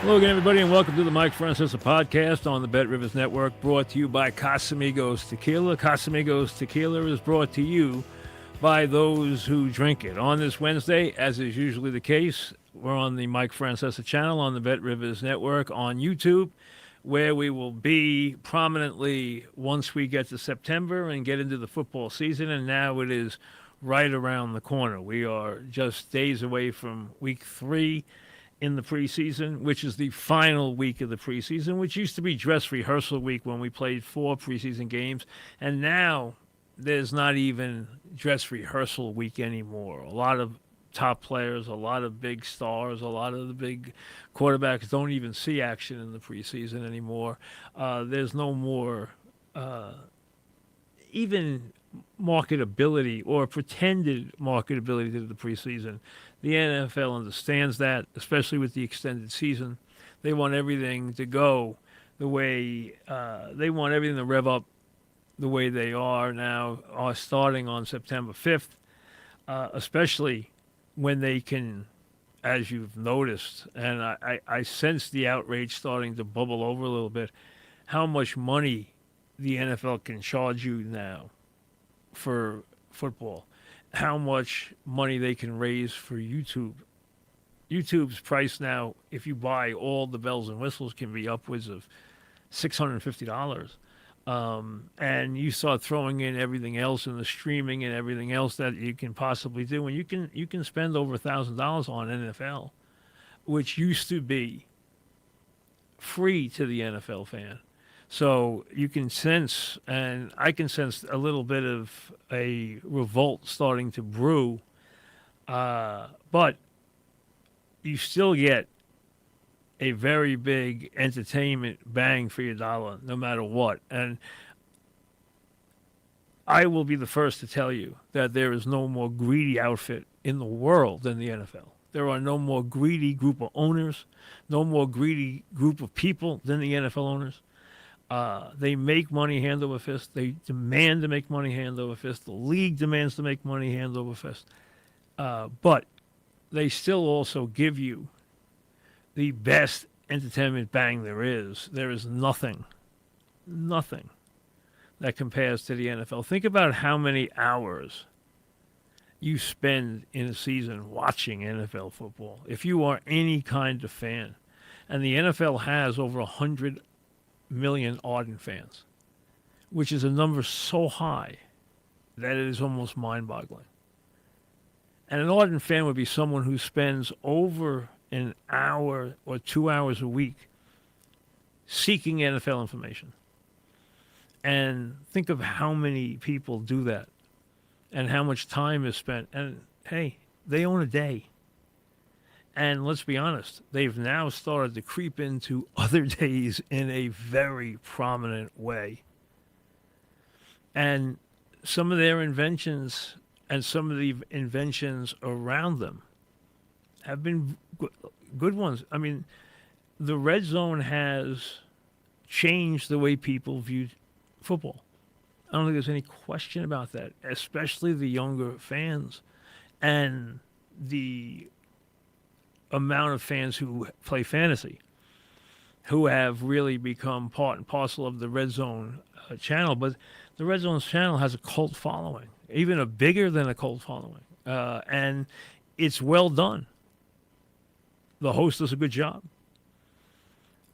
Hello again, everybody, and welcome to the Mike Francesa podcast on the Bet Rivers Network, brought to you by Casamigos Tequila. Casamigos Tequila is brought to you by those who drink it. On this Wednesday, as is usually the case, we're on the Mike Francesa channel on the Bet Rivers Network on YouTube, where we will be prominently once we get to September and get into the football season, and now it is right around the corner. We are just days away from week 3 in the preseason, which is the final week of the preseason, which used to be dress rehearsal week when we played 4 preseason games. And now there's not even dress rehearsal week anymore. A lot of top players, a lot of big stars, a lot of the big quarterbacks don't even see action in the preseason anymore. There's no more even marketability or pretended marketability to the preseason. The NFL understands that, especially with the extended season. They want everything to go the way they want everything to rev up the way they are now, starting on September 5th, especially when they can, as you've noticed, and I sense the outrage starting to bubble over a little bit, how much money the NFL can charge you now for football. How much money they can raise for YouTube. YouTube's price now, if you buy all the bells and whistles, can be upwards of $650. And you start throwing in everything else and the streaming and everything else that you can possibly do, and you can spend over $1,000 on NFL, which used to be free to the NFL fan. So you can sense, and I can sense a little bit of a revolt starting to brew, but you still get a very big entertainment bang for your dollar, no matter what. And I will be the first to tell you that there is no more greedy outfit in the world than the NFL. There are no more greedy group of owners, no more greedy group of people than the NFL owners. They make money hand over fist. They demand to make money hand over fist. The league demands to make money hand over fist. But they still also give you the best entertainment bang there is. There is nothing that compares to the NFL. Think about how many hours you spend in a season watching NFL football. If you are any kind of fan, and the NFL has over 100 million ardent fans, which is a number so high that it is almost mind-boggling. And an ardent fan would be someone who spends over an hour or 2 hours a week seeking NFL information. And think of how many people do that and how much time is spent. And, hey, they own a day. And let's be honest, they've now started to creep into other days in a very prominent way. And some of their inventions and some of the inventions around them have been good ones. I mean, the red zone has changed the way people view football. I don't think there's any question about that, especially the younger fans and the amount of fans who play fantasy, who have really become part and parcel of the Red Zone channel. But the Red Zone channel has a cult following, even a bigger than a cult following. And it's well done. The host does a good job.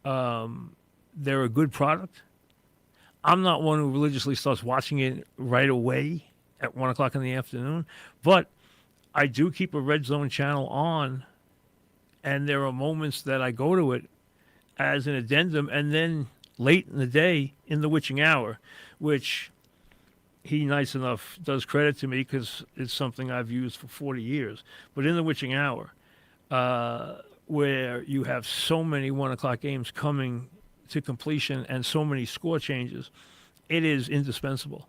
They're a good product. I'm not one who religiously starts watching it right away at 1 o'clock in the afternoon, but I do keep a Red Zone channel on, and there are moments that I go to it as an addendum, and then late in the day in the witching hour, which he, nice enough, does credit to me because it's something I've used for 40 years. But in the witching hour, where you have so many 1 o'clock games coming to completion and so many score changes, it is indispensable.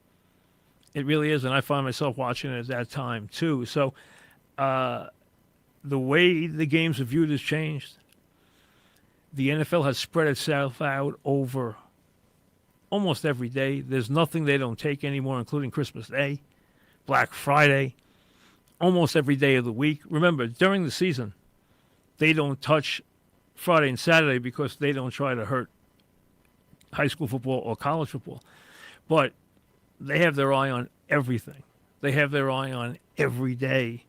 It really is, and I find myself watching it at that time too. So the way the games are viewed has changed. The NFL has spread itself out over almost every day. There's nothing they don't take anymore, including Christmas Day, Black Friday, almost every day of the week. Remember, during the season, they don't touch Friday and Saturday because they don't try to hurt high school football or college football. But they have their eye on everything. They have their eye on every day.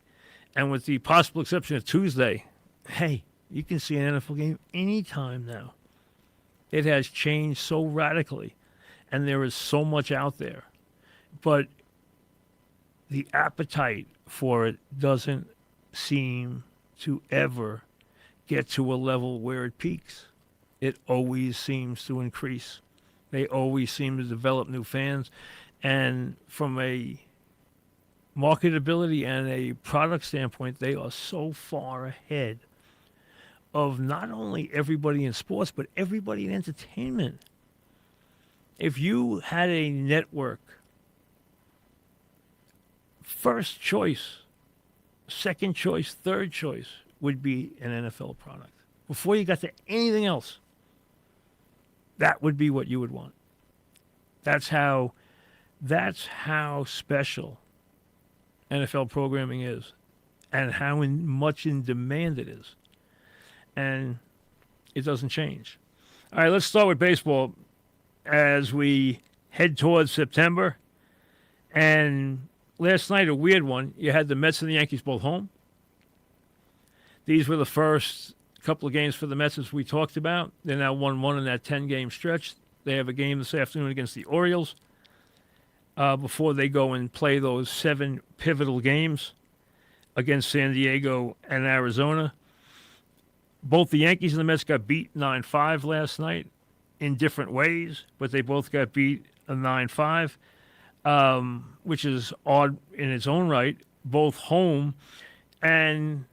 And with the possible exception of Tuesday, hey, you can see an NFL game anytime now. It has changed so radically, and there is so much out there. But the appetite for it doesn't seem to ever get to a level where it peaks. It always seems to increase. They always seem to develop new fans. And from a marketability and a product standpoint, they are so far ahead of not only everybody in sports, but everybody in entertainment. If you had a network, first choice, second choice, third choice would be an NFL product. Before you got to anything else, that would be what you would want. That's how special NFL programming is, and how much in demand it is. And it doesn't change. All right, let's start with baseball as we head towards September. And last night, a weird one. You had the Mets and the Yankees both home. These were the first couple of games for the Mets, as we talked about. They're now 1-1 in that 10-game stretch. They have a game this afternoon against the Orioles before they go and play those 7 pivotal games against San Diego and Arizona. Both the Yankees and the Mets got beat 9-5 last night in different ways, but they both got beat 9-5, which is odd in its own right, both home, and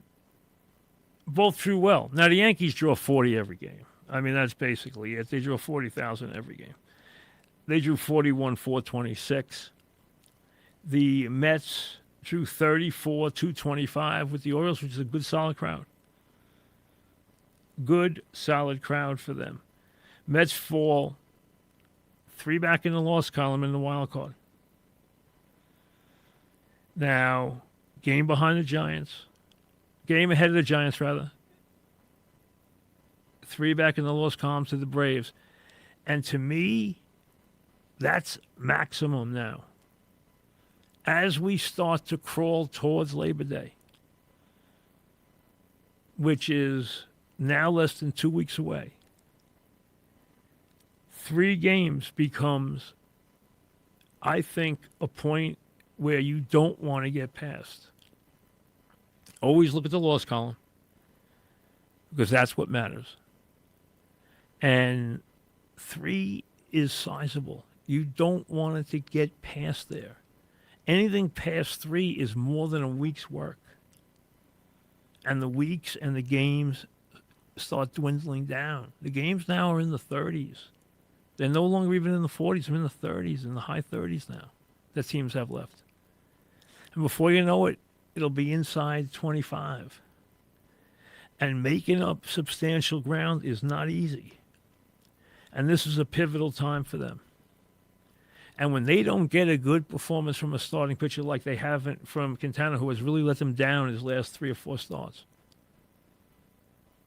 both drew well. Now, the Yankees draw 40 every game. I mean, that's basically it. They drew 40,000 every game. They drew 41,426. The Mets drew 34,225 with the Orioles, which is a good, solid crowd. Good, solid crowd for them. Mets fall 3 back in the loss column in the wild card. Now, game behind the Giants. Game ahead of the Giants, rather. 3 back in the loss column to the Braves. And to me, that's maximum now. As we start to crawl towards Labor Day, which is now less than 2 weeks away, 3 games becomes, I think, a point where you don't want to get past. Always look at the loss column, because that's what matters. And 3 is sizable. You don't want it to get past there. Anything past 3 is more than a week's work. And the weeks and the games start dwindling down. The games now are in the 30s. They're no longer even in the 40s. They're in the 30s, in the high 30s now, that teams have left. And before you know it, it'll be inside 25. And making up substantial ground is not easy. And this is a pivotal time for them. And when they don't get a good performance from a starting pitcher like they haven't from Quintana, who has really let them down his last 3 or 4 starts,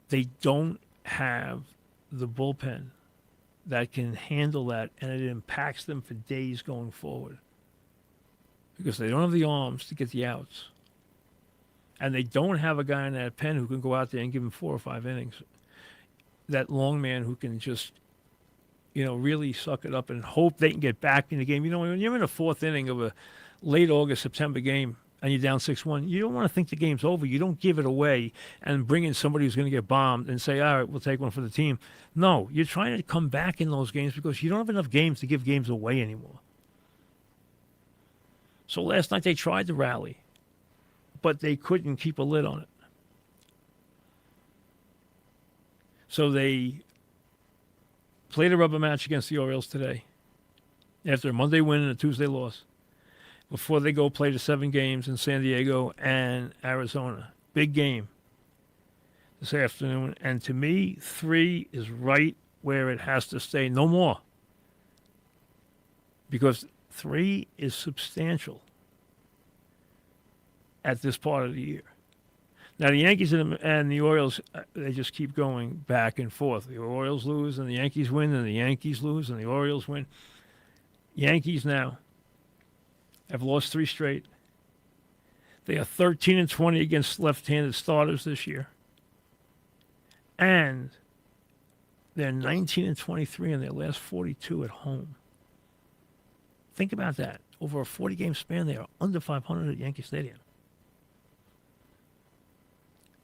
they don't have the bullpen that can handle that, and it impacts them for days going forward. Because they don't have the arms to get the outs. And they don't have a guy in that pen who can go out there and give him 4 or 5 innings. That long man who can just, really suck it up and hope they can get back in the game. When you're in the 4th inning of a late August, September game and you're down 6-1, you don't want to think the game's over. You don't give it away and bring in somebody who's going to get bombed and say, all right, we'll take one for the team. No, you're trying to come back in those games because you don't have enough games to give games away anymore. So last night they tried to rally, but they couldn't keep a lid on it. So they played a rubber match against the Orioles today after a Monday win and a Tuesday loss before they go play the 7 games in San Diego and Arizona. Big game this afternoon. And to me, 3 is right where it has to stay. No more. Because 3 is substantial at this part of the year. Now, the Yankees and the Orioles, they just keep going back and forth. The Orioles lose, and the Yankees win, and the Yankees lose, and the Orioles win. Yankees now have lost 3 straight. They are 13-20 against left-handed starters this year. And they're 19-23 in their last 42 at home. Think about that. Over a 40-game span, they are under 500 at Yankee Stadium,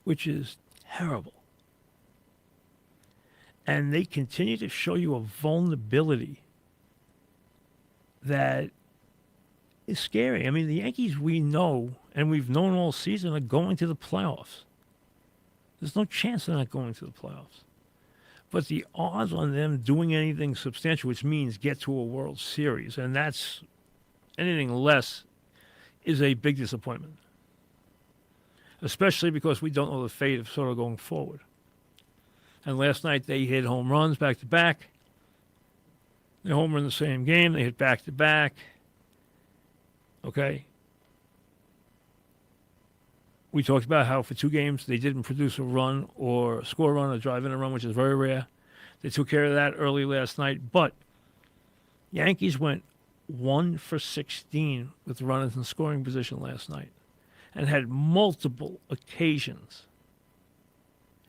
which is terrible. And they continue to show you a vulnerability that is scary. I mean, the Yankees, we know, and we've known all season, are going to the playoffs. There's no chance they're not going to the playoffs. But the odds on them doing anything substantial, which means get to a World Series, and that's anything less, is a big disappointment. Especially because we don't know the fate of Soto going forward. And last night they hit home runs back to back. They homer in the same game. They hit back to back. Okay. We talked about how for 2 games they didn't produce a run or score a run or drive in a run, which is very rare. They took care of that early last night. But Yankees went 1 for 16 with runners in scoring position last night and had multiple occasions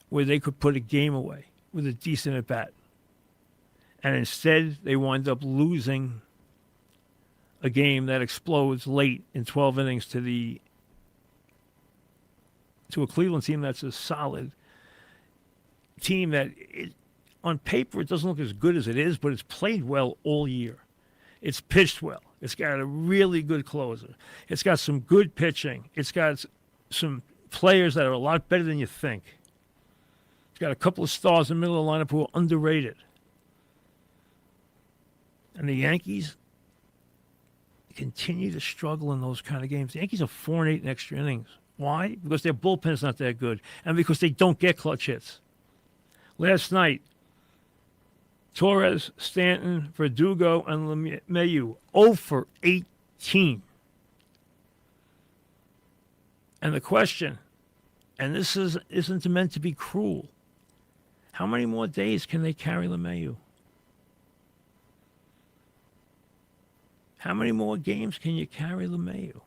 where they could put a game away with a decent at bat. And instead, they wind up losing a game that explodes late in 12 innings to a Cleveland team that's a solid team that, on paper, it doesn't look as good as it is, but it's played well all year. It's pitched well. It's got a really good closer. It's got some good pitching. It's got some players that are a lot better than you think. It's got a couple of stars in the middle of the lineup who are underrated. And the Yankees continue to struggle in those kind of games. The Yankees are 4-8 in extra innings. Why? Because their bullpen's not that good, and because they don't get clutch hits. Last night, Torres, Stanton, Verdugo, and LeMahieu 0 for 18. And the question, and this isn't meant to be cruel, how many more days can they carry LeMahieu? How many more games can you carry LeMahieu?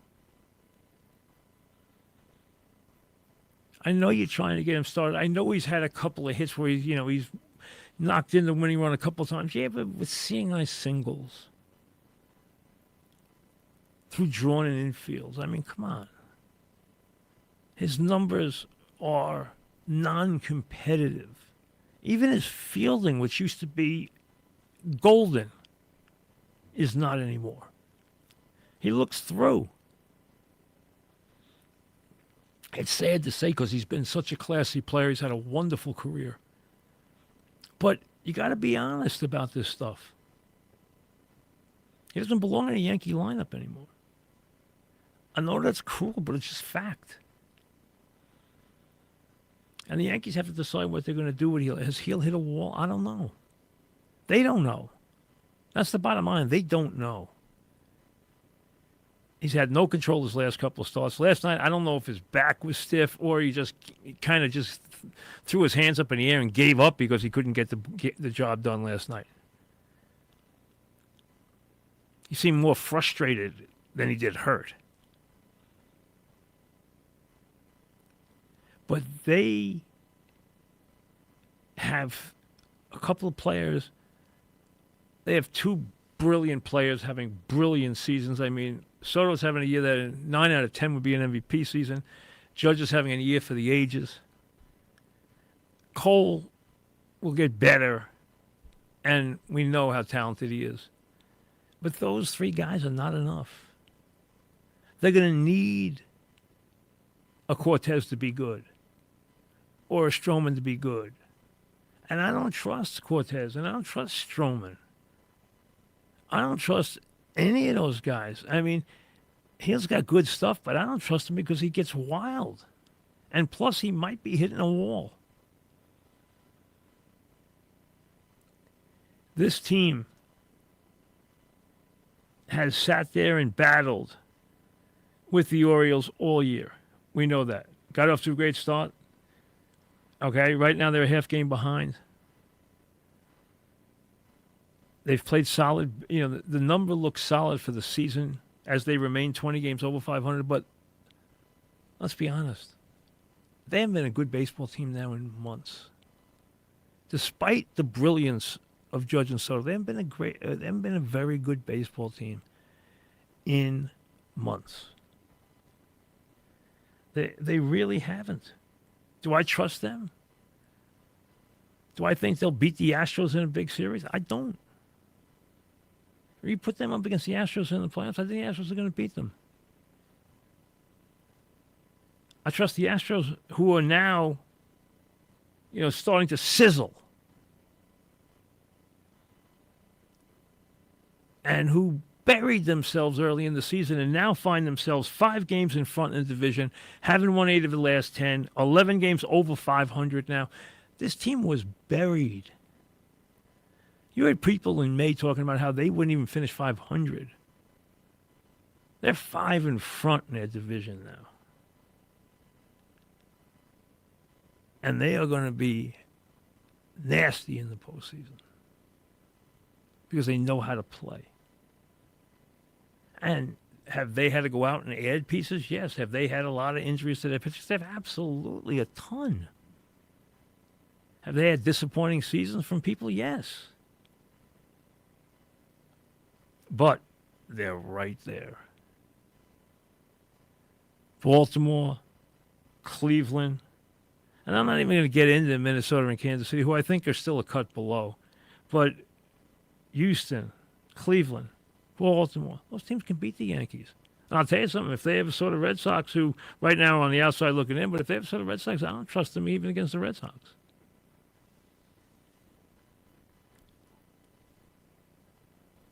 I know you're trying to get him started. I know he's had a couple of hits where he's knocked in the winning run a couple of times. Yeah, but with seeing nice singles through drawn in infields, I mean, come on. His numbers are non-competitive. Even his fielding, which used to be golden, is not anymore. He looks through. It's sad to say because he's been such a classy player. He's had a wonderful career. But you got to be honest about this stuff. He doesn't belong in a Yankee lineup anymore. I know that's cruel, but it's just fact. And the Yankees have to decide what they're going to do with Heel. Has Heel hit a wall? I don't know. They don't know. That's the bottom line. They don't know. He's had no control his last couple of starts. Last night, I don't know if his back was stiff or he kind of threw his hands up in the air and gave up because he couldn't get the job done last night. He seemed more frustrated than he did hurt. But they have a couple of players. They have 2 brilliant players having brilliant seasons. I mean, Soto's having a year that 9 out of 10 would be an MVP season. Judge is having a year for the ages. Cole will get better, and we know how talented he is. But those 3 guys are not enough. They're going to need a Cortez to be good or a Stroman to be good. And I don't trust Cortez, and I don't trust Stroman. I don't trust any of those guys. I mean, he's got good stuff, but I don't trust him because he gets wild. And plus, he might be hitting a wall. This team has sat there and battled with the Orioles all year. We know that. got off to a great start. Okay, right now they're a half game behind. They've played solid. The number looks solid for the season as they remain 20 games over 500. But let's be honest, they haven't been a good baseball team now in months. Despite the brilliance of Judge and Soto, they haven't been a very good baseball team in months. They really haven't. Do I trust them? Do I think they'll beat the Astros in a big series? I don't. Or you put them up against the Astros in the playoffs, I think the Astros are going to beat them. I trust the Astros, who are now, starting to sizzle, and who buried themselves early in the season and now find themselves 5 games in front in the division, having won 8 of the last 10, 11 games over 500 now. This team was buried. You heard people in May talking about how they wouldn't even finish 500. They're 5 in front in their division now. And they are going to be nasty in the postseason because they know how to play. And have they had to go out and add pieces? Yes. Have they had a lot of injuries to their pitchers? They have absolutely a ton. Have they had disappointing seasons from people? Yes. But they're right there. Baltimore, Cleveland, and I'm not even going to get into Minnesota and Kansas City, who I think are still a cut below. But Houston, Cleveland, Baltimore, those teams can beat the Yankees. And I'll tell you something, if they have a sort of Red Sox who right now are on the outside looking in, but if they have a sort of Red Sox, I don't trust them even against the Red Sox.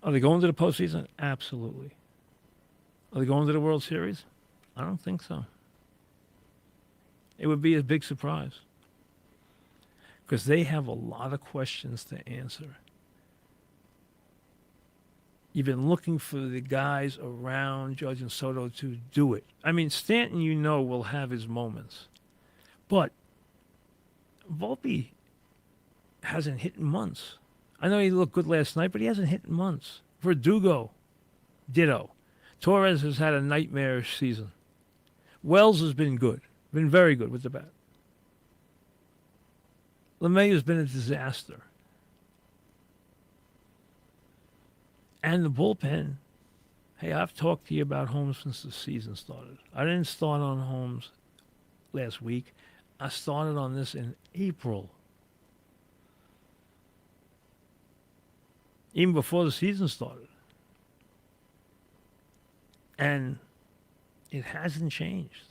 Are they going to the postseason? Absolutely. Are they going to the World Series? I don't think so. It would be a big surprise because they have a lot of questions to answer. You've been looking for the guys around Judge and Soto to do it. I mean, Stanton, will have his moments. But Volpe hasn't hit in months. I know he looked good last night, but he hasn't hit in months. Verdugo, ditto. Torres has had a nightmarish season. Wells has been good, been very good with the bat. LeMay has been a disaster. And the bullpen, hey, I've talked to you about Holmes since the season started. I didn't start on Holmes last week. I started on this in April. Even before the season started. And it hasn't changed.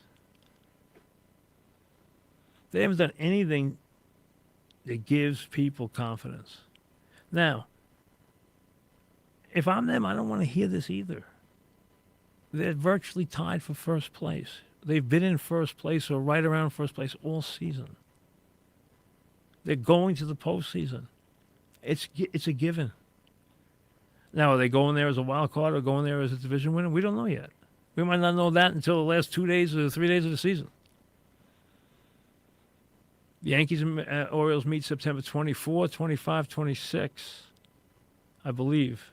They haven't done anything that gives people confidence. Now, if I'm them, I don't want to hear this either. They're virtually tied for first place. They've been in first place or right around first place all season. They're going to the postseason. It's a given. Now, are they going there as a wild card or going there as a division winner? We don't know yet. We might not know that until the last 2 days or 3 days of the season. The Yankees and Orioles meet September 24, 25, 26, I believe,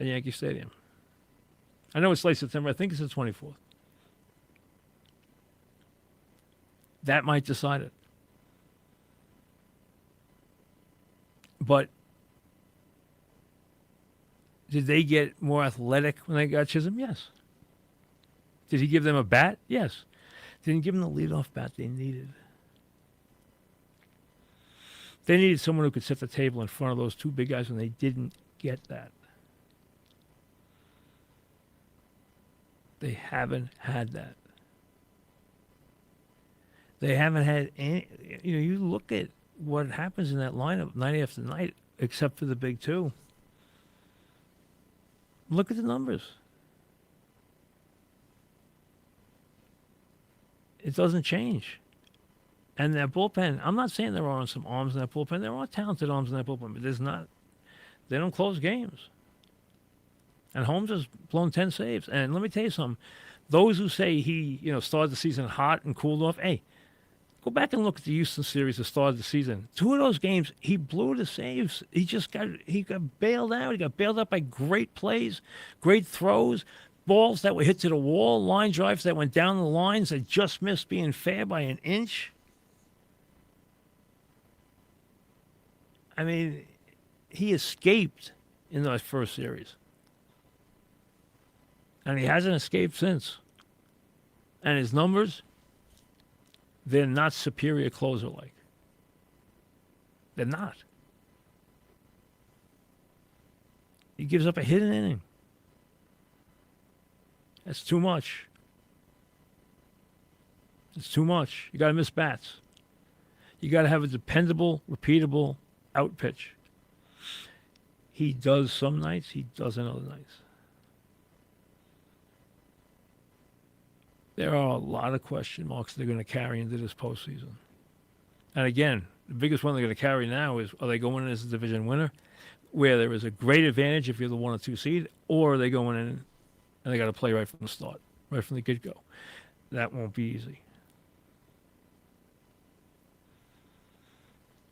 at Yankee Stadium. I know it's late September. I think it's the 24th. That might decide it. But did they get more athletic when they got Chisholm? Yes. Did he give them a bat? Yes. Didn't give them the leadoff bat they needed. They needed someone who could set the table in front of those two big guys, and they didn't get that. They haven't had that. They haven't had any. You look at what happens in that lineup night after night, except for the big two. Look at the numbers. It doesn't change. And that bullpen, I'm not saying there aren't some arms in that bullpen. There are talented arms in that bullpen, but there's not. They don't close games. And Holmes has blown 10 saves. And let me tell you something. Those who say he, started the season hot and cooled off, hey, Go back and look at the Houston series that started the season. 2 of those games, he blew the saves. He got bailed out. He got bailed out by great plays, great throws, balls that were hit to the wall, line drives that went down the lines that just missed being fair by an inch. I mean, he escaped in that first series. And he hasn't escaped since. And his numbers, they're not superior closer-like. They're not. He gives up a hit an inning. That's too much. It's too much. You got to miss bats. You got to have a dependable, repeatable out pitch. He does some nights. He doesn't other nights. There are a lot of question marks they're going to carry into this postseason. And again, the biggest one they're going to carry now is, are they going in as a division winner, where there is a great advantage if you're the 1 or 2 seed, or are they going in and they got to play right from the start, right from the get-go? That won't be easy.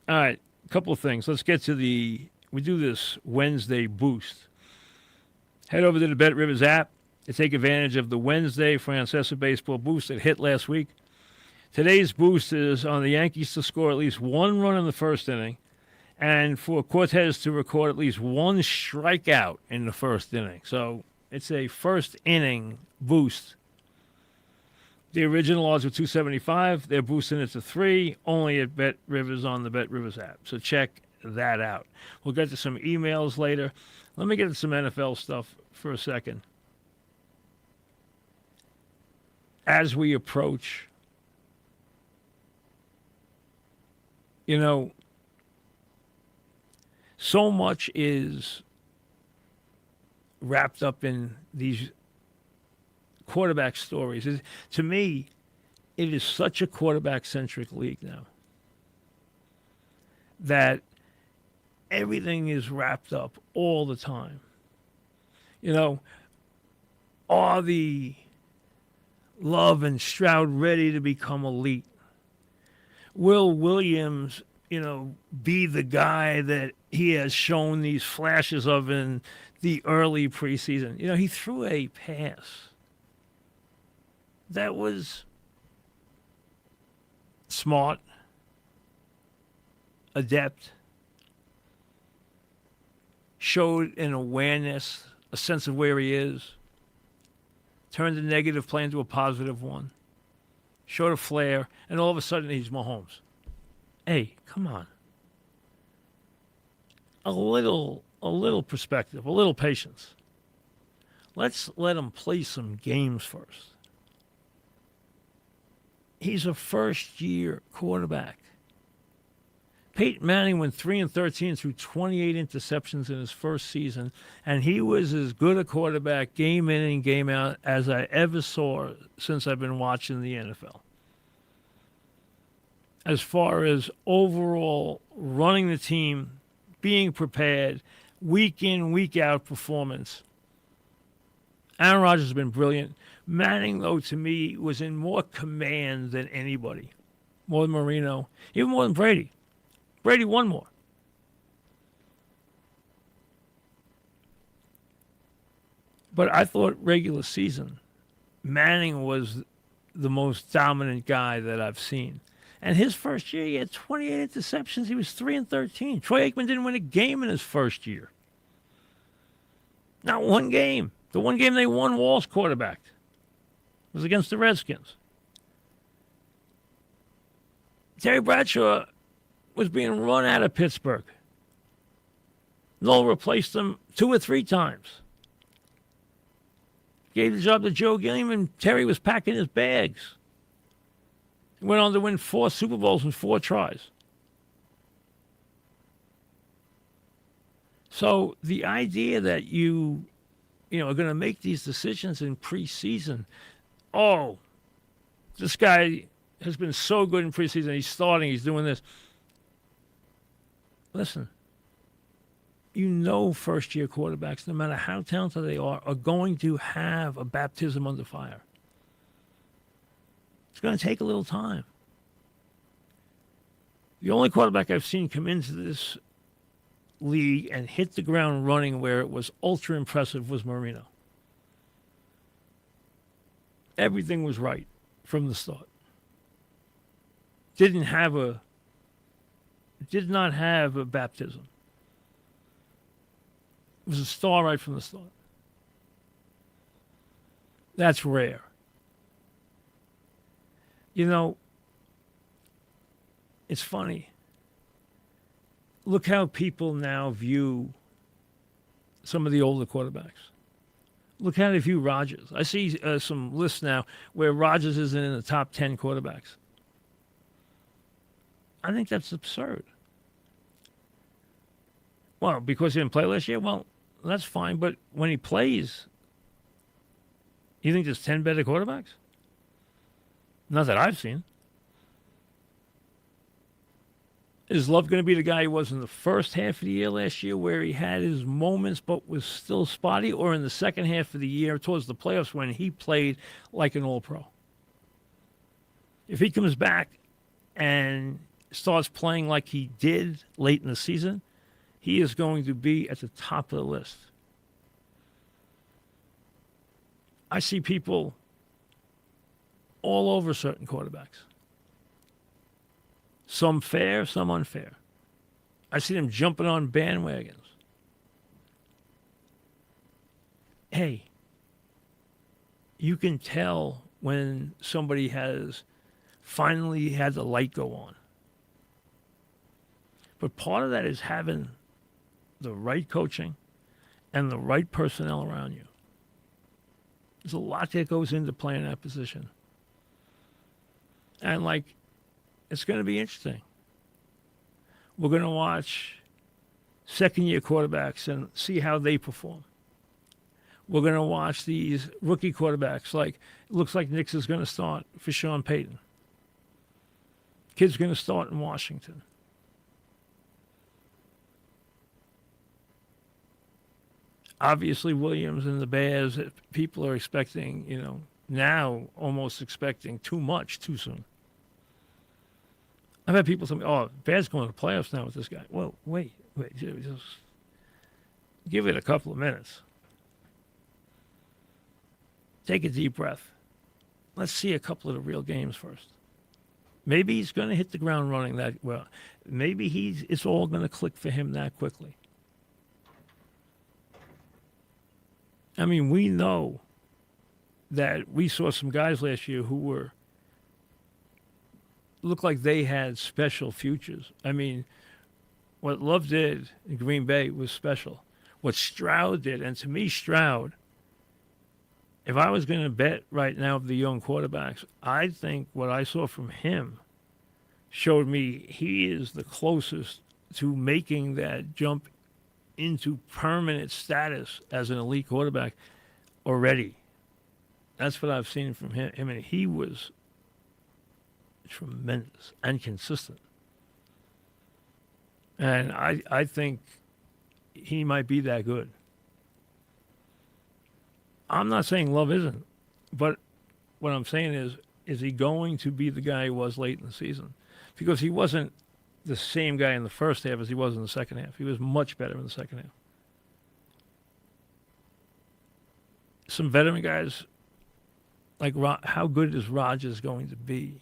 All right, a couple of things. Let's get to we do this Wednesday boost. Head over to the Bet Rivers app to take advantage of the Wednesday Francesa baseball boost that hit last week. Today's boost is on the Yankees to score at least 1 run in the first inning and for Cortez to record at least 1 strikeout in the first inning. So it's a first inning boost. The original odds were 275. They're boosting it to 3, only at Bet Rivers on the Bet Rivers app. So check that out. We'll get to some emails later. Let me get to some NFL stuff for a second. As we approach, so much is wrapped up in these quarterback stories. To me, it is such a quarterback-centric league now that everything is wrapped up all the time. Are the Love and Stroud ready to become elite? Will Williams, be the guy that he has shown these flashes of in the early preseason? He threw a pass that was smart, adept, showed an awareness, a sense of where he is, turned a negative play into a positive one, showed a flair, and all of a sudden he's Mahomes. Hey, come on. A little perspective, a little patience. Let's let him play some games first. He's a first-year quarterback. Peyton Manning went 3-13 through 28 interceptions in his first season, and he was as good a quarterback game in and game out as I ever saw since I've been watching the NFL. As far as overall running the team, being prepared, week in, week out performance, Aaron Rodgers has been brilliant. Manning, though, to me, was in more command than anybody, more than Marino, even more than Brady. Brady won more. But I thought regular season, Manning was the most dominant guy that I've seen. And his first year, he had 28 interceptions. He was 3-13. Troy Aikman didn't win a game in his first year. Not one game. The one game they won, Walsh quarterbacked. It was against the Redskins. Terry Bradshaw was being run out of Pittsburgh. Noel replaced him 2 or 3 times. Gave the job to Joe Gilliam, Terry was packing his bags. He went on to win 4 Super Bowls in 4 tries. So the idea that you are going to make these decisions in preseason, this guy has been so good in preseason, he's starting, he's doing this. Listen, first-year quarterbacks, no matter how talented they are going to have a baptism under fire. It's going to take a little time. The only quarterback I've seen come into this league and hit the ground running where it was ultra impressive was Marino. Everything was right from the start. Did not have a baptism. It was a star right from the start. That's rare. You know, it's funny. Look how people now view some of the older quarterbacks. Look how they view Rodgers. I see some lists now where Rodgers isn't in the top 10 quarterbacks. I think that's absurd. Well, because he didn't play last year? Well, that's fine. But when he plays, you think there's 10 better quarterbacks? Not that I've seen. Is Love going to be the guy he was in the first half of the year last year where he had his moments but was still spotty, or in the second half of the year towards the playoffs when he played like an all-pro? If he comes back and starts playing like he did late in the season, he is going to be at the top of the list. I see people all over certain quarterbacks. Some fair, some unfair. I see them jumping on bandwagons. Hey, you can tell when somebody has finally had the light go on. But part of that is having the right coaching and the right personnel around you. There's a lot that goes into playing that position. And, it's going to be interesting. We're going to watch second-year quarterbacks and see how they perform. We're going to watch these rookie quarterbacks. It looks like Nix is going to start for Sean Payton. Kid's going to start in Washington. Obviously, Williams and the Bears, people are expecting, now almost expecting too much too soon. I've had people tell me, Bears going to the playoffs now with this guy. Well, wait, just give it a couple of minutes. Take a deep breath. Let's see a couple of the real games first. Maybe he's going to hit the ground running that well. Maybe it's all going to click for him that quickly. I mean, we know that we saw some guys last year who looked like they had special futures. I mean, what Love did in Green Bay was special. What Stroud did, and to me, Stroud, if I was going to bet right now of the young quarterbacks, I think what I saw from him showed me he is the closest to making that jump into permanent status as an elite quarterback already. That's what I've seen from him. I mean, he was tremendous and consistent. And I think he might be that good. I'm not saying Love isn't, but what I'm saying is he going to be the guy he was late in the season? Because he wasn't the same guy in the first half as he was in the second half. He was much better in the second half. Some veteran guys, how good is Rodgers going to be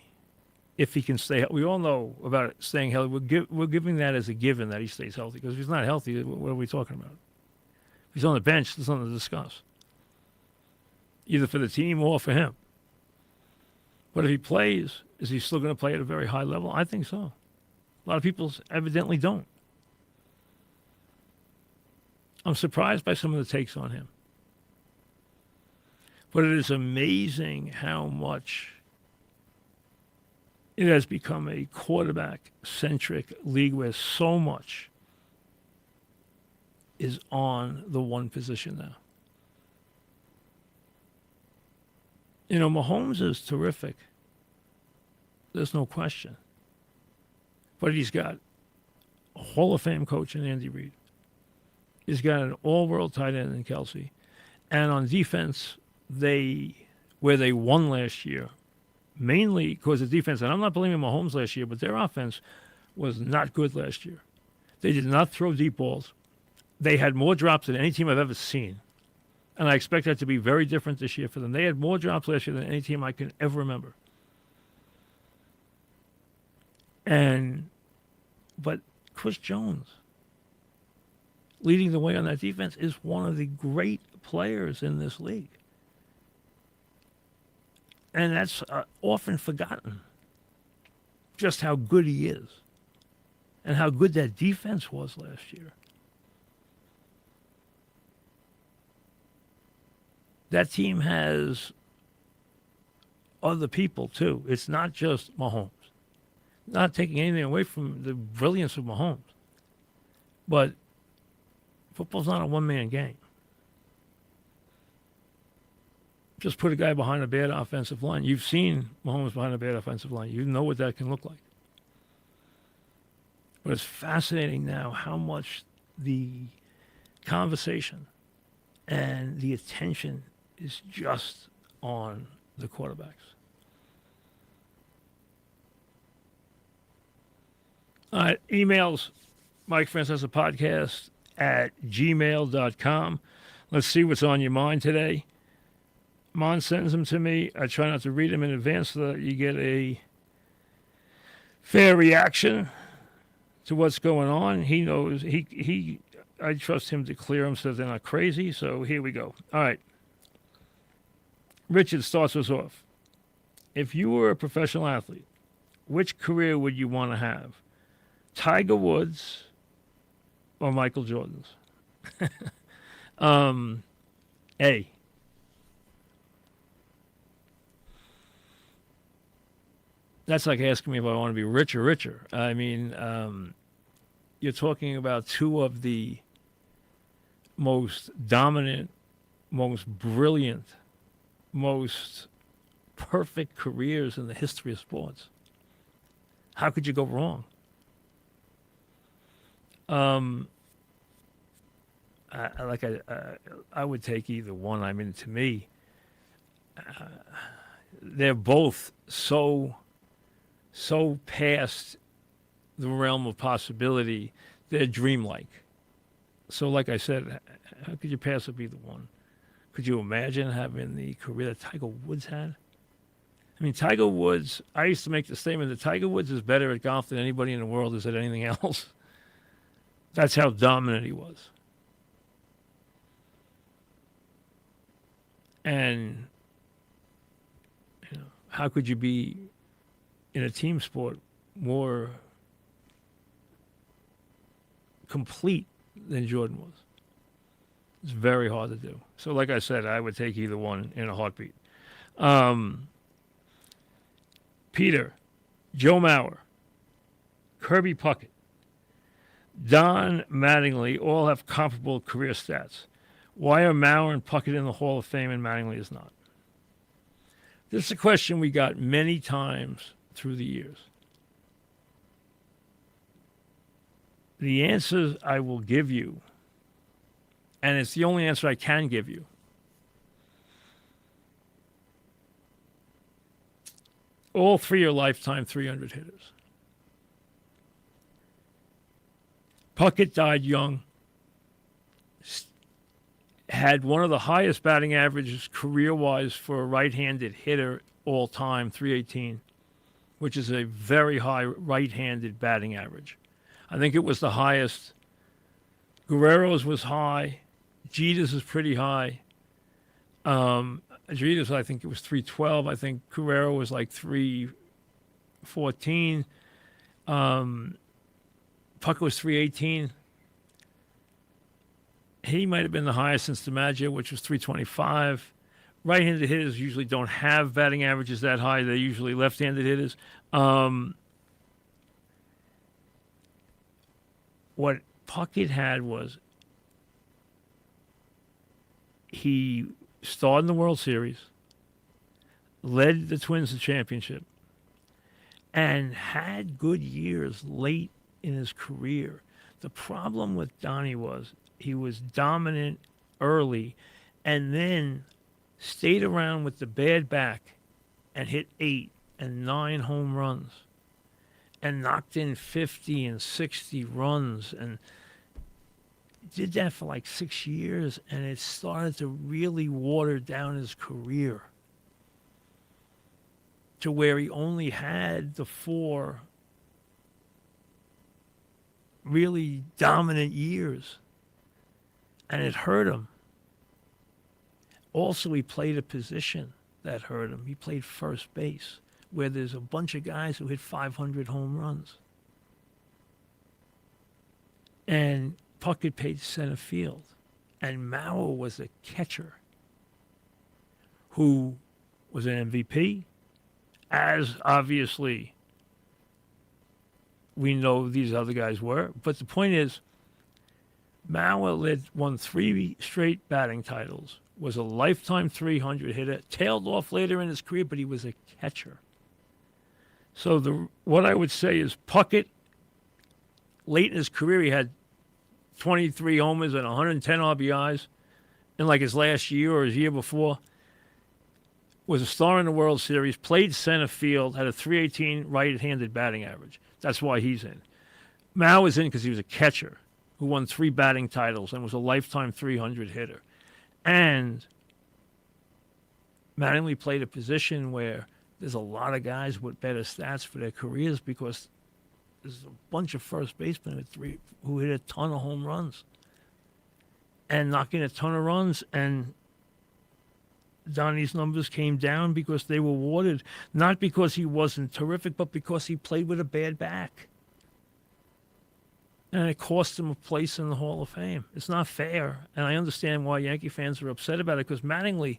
if he can stay healthy? We all know about staying healthy. We're giving that as a given that he stays healthy, because if he's not healthy, what are we talking about? If he's on the bench, there's nothing to discuss, either for the team or for him. But if he plays, is he still going to play at a very high level? I think so. A lot of people evidently don't. I'm surprised by some of the takes on him. But it is amazing how much it has become a quarterback-centric league where so much is on the one position now. Mahomes is terrific. There's no question. But he's got a Hall of Fame coach in Andy Reid. He's got an all-world tight end in Kelsey. And on defense, where they won last year, mainly because of defense, and I'm not blaming Mahomes last year, but their offense was not good last year. They did not throw deep balls. They had more drops than any team I've ever seen. And I expect that to be very different this year for them. They had more drops last year than any team I can ever remember. But Chris Jones, leading the way on that defense, is one of the great players in this league. And that's often forgotten, just how good he is and how good that defense was last year. That team has other people, too. It's not just Mahomes. Not taking anything away from the brilliance of Mahomes. But football's not a one-man game. Just put a guy behind a bad offensive line. You've seen Mahomes behind a bad offensive line. You know what that can look like. But it's fascinating now how much the conversation and the attention is just on the quarterbacks. Emails, Mike Francesa podcast at gmail.com. Let's see what's on your mind today. Mon sends them to me. I try not to read them in advance so that you get a fair reaction to what's going on. He knows. I trust him to clear them so they're not crazy. So here we go. All right. Richard starts us off. If you were a professional athlete, which career would you want to have? Tiger Woods or Michael Jordan's? A. That's like asking me if I want to be rich or richer. I mean, you're talking about two of the most dominant, most brilliant, most perfect careers in the history of sports. How could you go wrong? I would take either one. I mean, to me, they're both so past the realm of possibility. They're dreamlike. So, like I said, how could you pass up either one? Could you imagine having the career that Tiger Woods had? I mean, Tiger Woods, I used to make the statement that Tiger Woods is better at golf than anybody in the world is at anything else. That's how dominant he was. And, how could you be in a team sport more complete than Jordan was? It's very hard to do. So like I said, I would take either one in a heartbeat. Peter, Joe Mauer, Kirby Puckett, Don Mattingly all have comparable career stats. Why are Mauer and Puckett in the Hall of Fame and Mattingly is not? This is a question we got many times through the years. The answers I will give you, and it's the only answer I can give you, all three are lifetime 300 hitters. Puckett died young, had one of the highest batting averages career-wise for a right-handed hitter all time, 318, which is a very high right-handed batting average. I think it was the highest. Guerrero's was high. Jeter's is pretty high. Jeter's, I think it was 312. I think Guerrero was like 314. Puckett was 318. He might have been the highest since DiMaggio, which was 325. Right-handed hitters usually don't have batting averages that high. They're usually left-handed hitters. What Puckett had was he starred in the World Series, led the Twins to championship, and had good years late in his career. The problem with Donnie was he was dominant early and then stayed around with the bad back and hit 8 and 9 home runs. and knocked in 50 and 60 runs and did that for like 6 years, and it started to really water down his career to where he only had the 4 really dominant years, and it hurt him. Also, he played a position that hurt him. He played first base, where there's a bunch of guys who hit 500 home runs. And Puckett played center field. And Mauer was a catcher who was an MVP, as obviously we know these other guys were. But the point is, Mauer won 3 straight batting titles, was a lifetime 300 hitter, tailed off later in his career, but he was a catcher. So what I would say is Puckett, late in his career, he had 23 homers and 110 RBIs in like his last year or his year before, was a star in the World Series, played center field, had a 318 right-handed batting average. That's why he's in. Mao was in because he was a catcher who won 3 batting titles and was a lifetime 300 hitter. And Mattingly played a position where there's a lot of guys with better stats for their careers because there's a bunch of first basemen who hit a ton of home runs and knocking a ton of runs. And Donnie's numbers came down because they were watered, not because he wasn't terrific, but because he played with a bad back. And it cost him a place in the Hall of Fame. It's not fair. And I understand why Yankee fans are upset about it, because Mattingly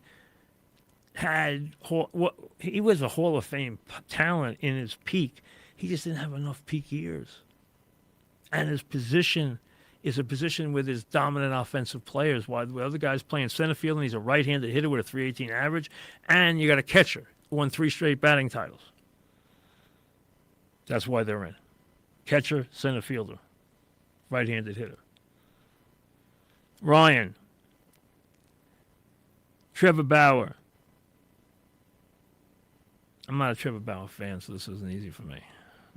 he was a Hall of Fame talent in his peak. He just didn't have enough peak years. And his position is a position with his dominant offensive players, while the other guy's playing center field, and he's a right-handed hitter with a 318 average, and you got a catcher who won 3 straight batting titles. That's why they're in. Catcher, center fielder, right-handed hitter. Ryan. Trevor Bauer. I'm not a Trevor Bauer fan, so this isn't easy for me.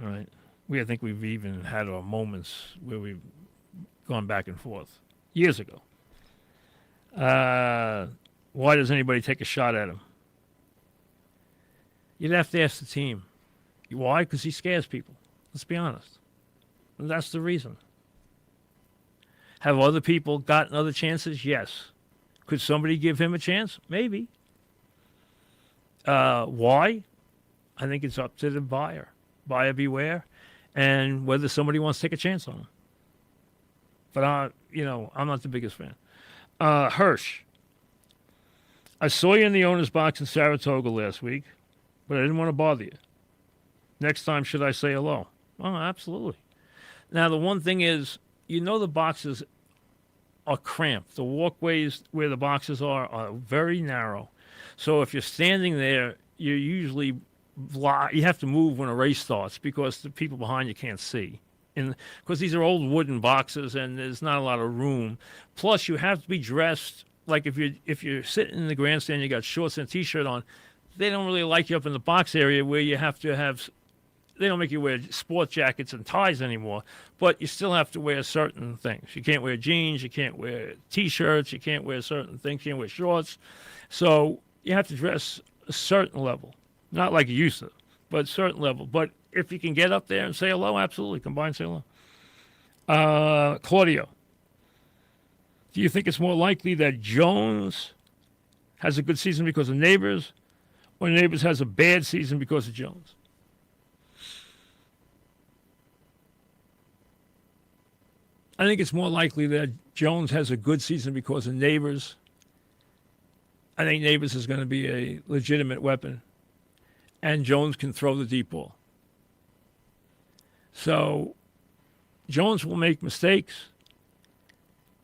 All right? I think we've even had our moments where we've gone back and forth years ago. Why does anybody take a shot at him? You'd have to ask the team. Why? Because he scares people. Let's be honest. And that's the reason. Have other people gotten other chances? Yes. Could somebody give him a chance? Maybe. Why? I think it's up to the buyer. Buyer beware. And whether somebody wants to take a chance on him. But, I'm not the biggest fan. Hirsch. I saw you in the owner's box in Saratoga last week, but I didn't want to bother you. Next time, should I say hello? Oh, absolutely. Now, the one thing is, the boxes are cramped. The walkways where the boxes are very narrow. So if you're standing there, you usually you have to move when a race starts because the people behind you can't see. Because these are old wooden boxes and there's not a lot of room. Plus, you have to be dressed like if you're sitting in the grandstand, you got shorts and a T-shirt on. They don't really like you up in the box area where you have to have. They don't make you wear sport jackets and ties anymore, but you still have to wear certain things. You can't wear jeans, you can't wear T-shirts, you can't wear certain things, you can't wear shorts. So you have to dress a certain level, not like you used to, but a certain level. But if you can get up there and say hello, absolutely, come by and say hello. Claudio, do you think it's more likely that Jones has a good season because of Neighbors, or Neighbors has a bad season because of Jones? I think it's more likely that Jones has a good season because of Neighbors. I think Neighbors is going to be a legitimate weapon, and Jones can throw the deep ball. So Jones will make mistakes.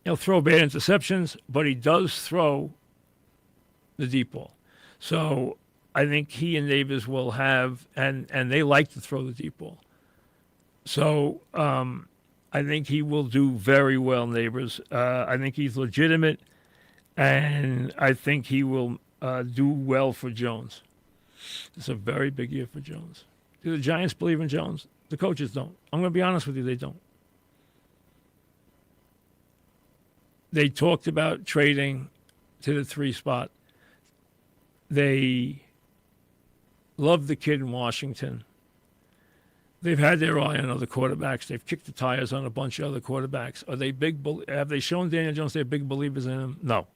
He'll throw bad interceptions, but he does throw the deep ball. So I think he and Neighbors will have, and they like to throw the deep ball. So I think he will do very well, Neighbors. I think he's legitimate, and I think he will do well for Jones. It's a very big year for Jones. Do the Giants believe in Jones? The coaches don't. I'm going to be honest with you, they don't. They talked about trading to the 3 spot. They love the kid in Washington. They've had their eye on other quarterbacks. They've kicked the tires on a bunch of other quarterbacks. Are they have they shown Daniel Jones they're big believers in him? No.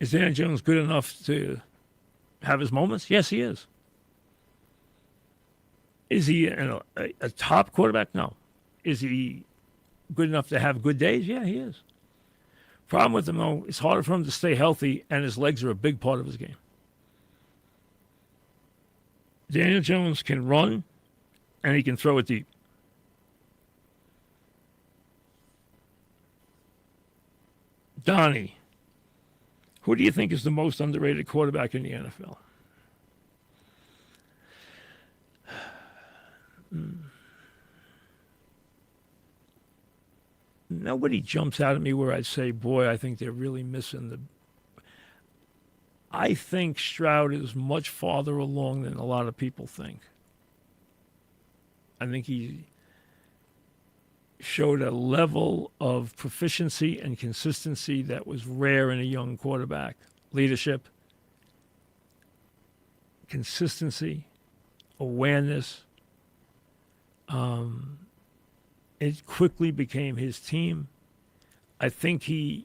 Is Daniel Jones good enough to have his moments? Yes, he is. Is he a top quarterback? No. Is he good enough to have good days? Yeah, he is. Problem with him, though, it's harder for him to stay healthy, and his legs are a big part of his game. Daniel Jones can run, and he can throw it deep. Donnie, who do you think is the most underrated quarterback in the NFL? Nobody jumps out at me where I'd say, boy, I think they're really missing the... I think Stroud is much farther along than a lot of people think. I think he showed a level of proficiency and consistency that was rare in a young quarterback. Leadership, consistency, awareness. It quickly became his team. I think he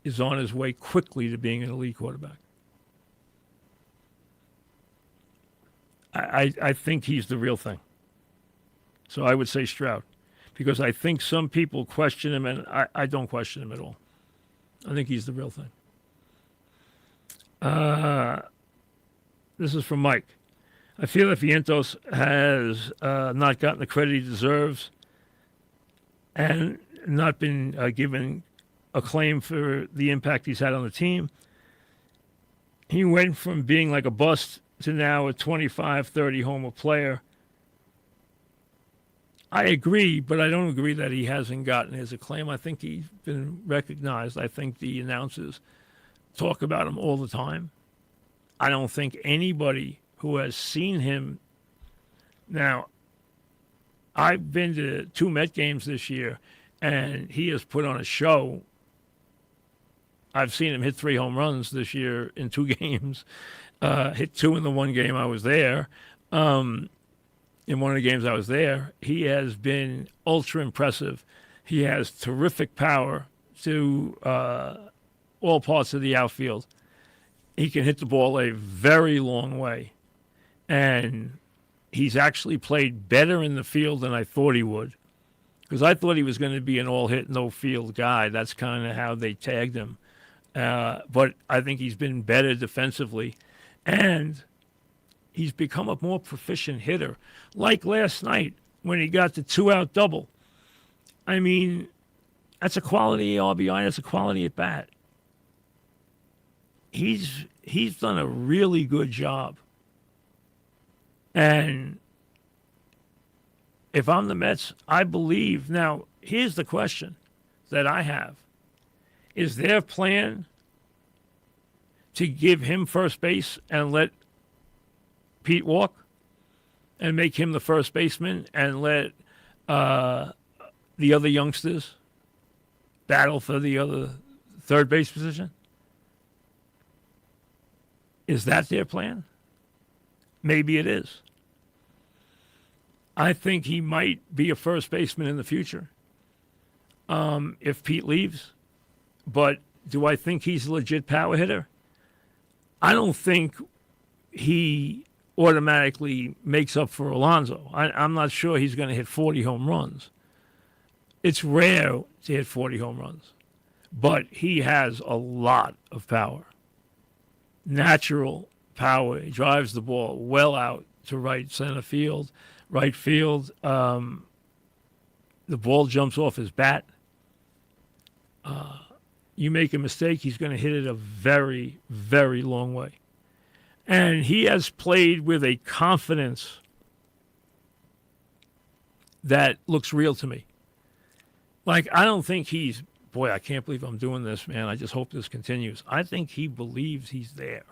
is on his way quickly to being an elite quarterback. I think he's the real thing. So I would say Stroud, because I think some people question him, and I don't question him at all. I think he's the real thing. This is from Mike. I feel that Vientos has not gotten the credit he deserves and not been given acclaim for the impact he's had on the team. He went from being like a bust to now a 25, 30 homer player. I agree, but I don't agree that he hasn't gotten his acclaim. I think he's been recognized. I think the announcers talk about him all the time. I don't think anybody who has seen him... Now, I've been to 2 Met games this year, and he has put on a show. I've seen him hit 3 home runs this year in 2 games. Hit 2 in the 1 game I was there. In one of the games I was there, he has been ultra impressive. He has terrific power to all parts of the outfield. He can hit the ball a very long way. And he's actually played better in the field than I thought he would. Because I thought he was going to be an all-hit, no-field guy. That's kind of how they tagged him. But I think he's been better defensively. And he's become a more proficient hitter. Like last night when he got the 2-out double. I mean, that's a quality RBI. That's a quality at bat. He's done a really good job. And if I'm the Mets, I believe. Now, here's the question that I have. Is their plan to give him first base and let Pete walk and make him the first baseman and let the other youngsters battle for the other third base position? Is that their plan? Maybe it is. I think he might be a first baseman in the future if Pete leaves. But do I think he's a legit power hitter? I don't think he automatically makes up for Alonso. I'm not sure he's going to hit 40 home runs. It's rare to hit 40 home runs. But he has a lot of power. Natural power. He drives the ball well out to right center field, right field. The ball jumps off his bat. You make a mistake, he's going to hit it a very, very long way. And he has played with a confidence that looks real to me. Like, I don't think he's, boy, I can't believe I'm doing this, man. I just hope this continues. I think he believes he's there.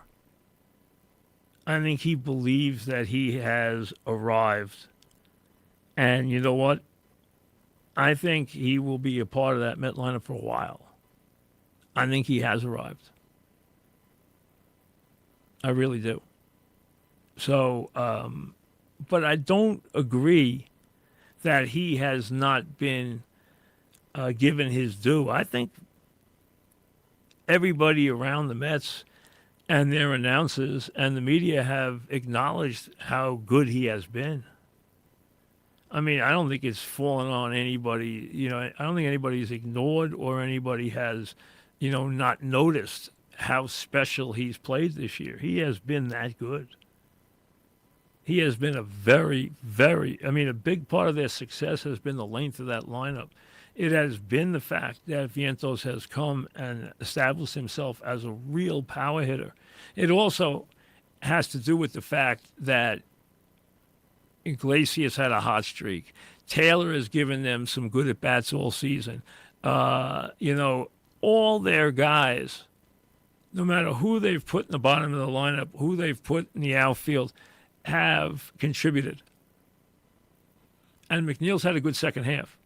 I think he believes that he has arrived. And you know what? I think he will be a part of that Met lineup for a while. I think he has arrived. I really do. So, but I don't agree that he has not been given his due. I think everybody around the Mets and their announcers and the media have acknowledged how good he has been. I mean, I don't think it's fallen on anybody. You know, I don't think anybody's ignored or anybody has, not noticed how special he's played this year. He has been that good. He has been a a big part of their success has been the length of that lineup. It has been the fact that Vientos has come and established himself as a real power hitter. It also has to do with the fact that Iglesias had a hot streak. Taylor has given them some good at-bats all season. All their guys, no matter who they've put in the bottom of the lineup, who they've put in the outfield, have contributed. And McNeil's had a good second half.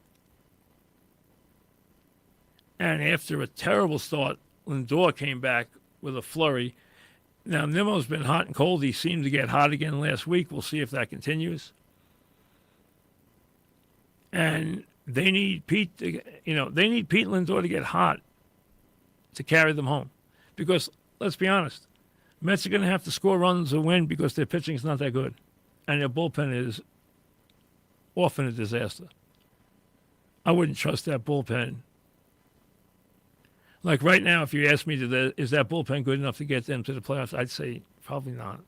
And after a terrible start, Lindor came back with a flurry. Now, Nimmo's been hot and cold. He seemed to get hot again last week. We'll see if that continues. And they need Pete Lindor to get hot to carry them home. Because, let's be honest, Mets are going to have to score runs to win because their pitching is not that good. And their bullpen is often a disaster. I wouldn't trust that bullpen. Like right now, if you ask me, is that bullpen good enough to get them to the playoffs? I'd say probably not.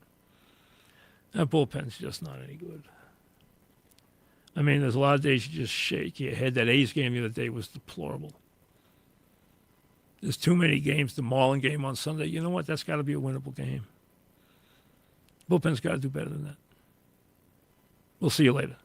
That bullpen's just not any good. I mean, there's a lot of days you just shake your head. That A's game the other day was deplorable. There's too many games. The Marlin game on Sunday, you know what? That's got to be a winnable game. Bullpen's got to do better than that. We'll see you later.